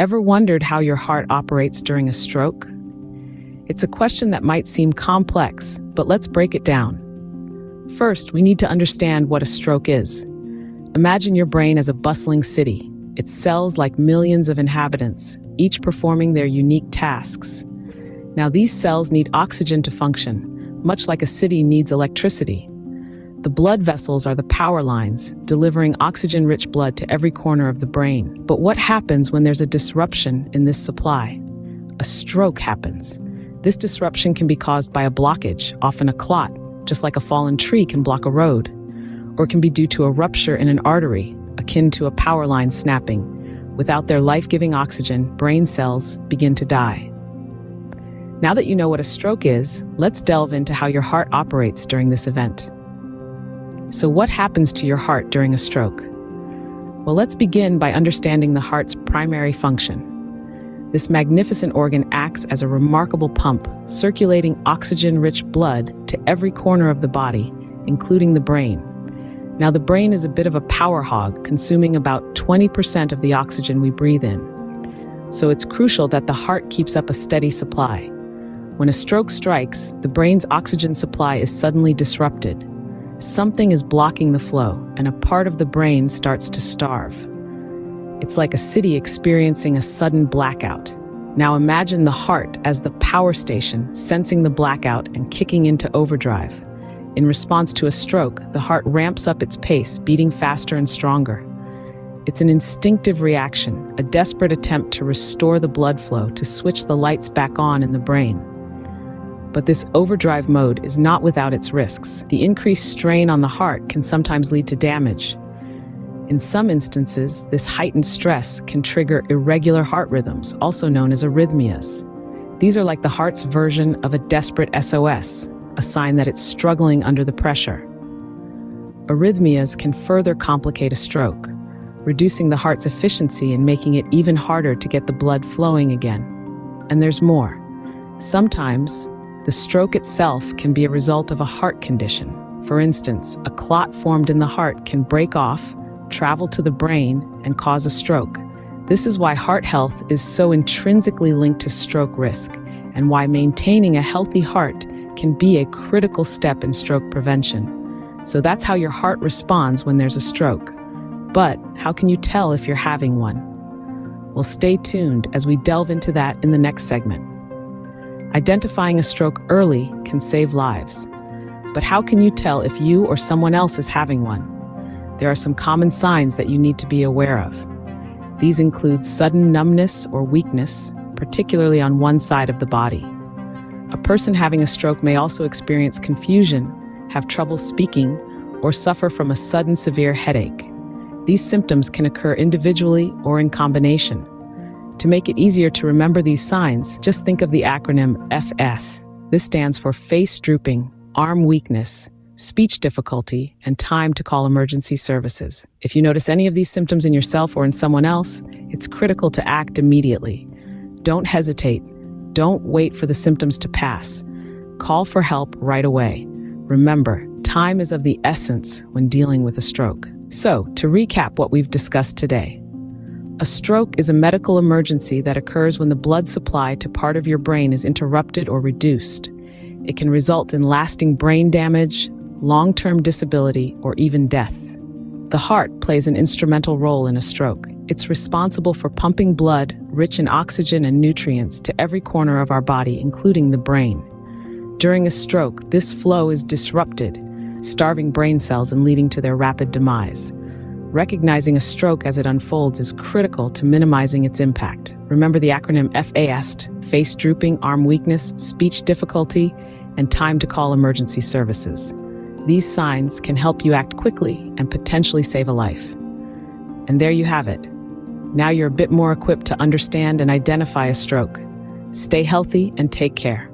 Ever wondered how your heart operates during a stroke? It's a question that might seem complex, but let's break it down. First, we need to understand what a stroke is. Imagine your brain as a bustling city. Its cells like millions of inhabitants, each performing their unique tasks. Now, these cells need oxygen to function, much like a city needs electricity. The blood vessels are the power lines, delivering oxygen-rich blood to every corner of the brain. But what happens when there's a disruption in this supply? A stroke happens. This disruption can be caused by a blockage, often a clot, just like a fallen tree can block a road, or it can be due to a rupture in an artery, akin to a power line snapping. Without their life-giving oxygen, brain cells begin to die. Now that you know what a stroke is, let's delve into how your heart operates during this event. So what happens to your heart during a stroke? Well, let's begin by understanding the heart's primary function. This magnificent organ acts as a remarkable pump, circulating oxygen-rich blood to every corner of the body, including the brain. Now, the brain is a bit of a power hog, consuming about 20% of the oxygen we breathe in. So it's crucial that the heart keeps up a steady supply. When a stroke strikes, the brain's oxygen supply is suddenly disrupted. Something is blocking the flow, and a part of the brain starts to starve. It's like a city experiencing a sudden blackout. Now imagine the heart as the power station, sensing the blackout and kicking into overdrive. In response to a stroke, the heart ramps up its pace, beating faster and stronger. It's an instinctive reaction, a desperate attempt to restore the blood flow, to switch the lights back on in the brain. But this overdrive mode is not without its risks. The increased strain on the heart can sometimes lead to damage. In some instances, this heightened stress can trigger irregular heart rhythms, also known as arrhythmias. These are like the heart's version of a desperate SOS, a sign that it's struggling under the pressure. Arrhythmias can further complicate a stroke, reducing the heart's efficiency and making it even harder to get the blood flowing again. And there's more. Sometimes, the stroke itself can be a result of a heart condition. For instance, a clot formed in the heart can break off, travel to the brain, and cause a stroke. This is why heart health is so intrinsically linked to stroke risk, and why maintaining a healthy heart can be a critical step in stroke prevention. So that's how your heart responds when there's a stroke. But how can you tell if you're having one? Well, stay tuned as we delve into that in the next segment. Identifying a stroke early can save lives. But how can you tell if you or someone else is having one? There are some common signs that you need to be aware of. These include sudden numbness or weakness, particularly on one side of the body. A person having a stroke may also experience confusion, have trouble speaking, or suffer from a sudden severe headache. These symptoms can occur individually or in combination. To make it easier to remember these signs, just think of the acronym FS. This stands for face drooping, arm weakness, speech difficulty, and time to call emergency services. If you notice any of these symptoms in yourself or in someone else, it's critical to act immediately. Don't hesitate. Don't wait for the symptoms to pass. Call for help right away. Remember, time is of the essence when dealing with a stroke. So, to recap what we've discussed today, a stroke is a medical emergency that occurs when the blood supply to part of your brain is interrupted or reduced. It can result in lasting brain damage, long-term disability, or even death. The heart plays an instrumental role in a stroke. It's responsible for pumping blood, rich in oxygen and nutrients, to every corner of our body, including the brain. During a stroke, this flow is disrupted, starving brain cells and leading to their rapid demise. Recognizing a stroke as it unfolds is critical to minimizing its impact. Remember the acronym FAST: face drooping, arm weakness, speech difficulty, and time to call emergency services. These signs can help you act quickly and potentially save a life. And there you have it. Now you're a bit more equipped to understand and identify a stroke. Stay healthy and take care.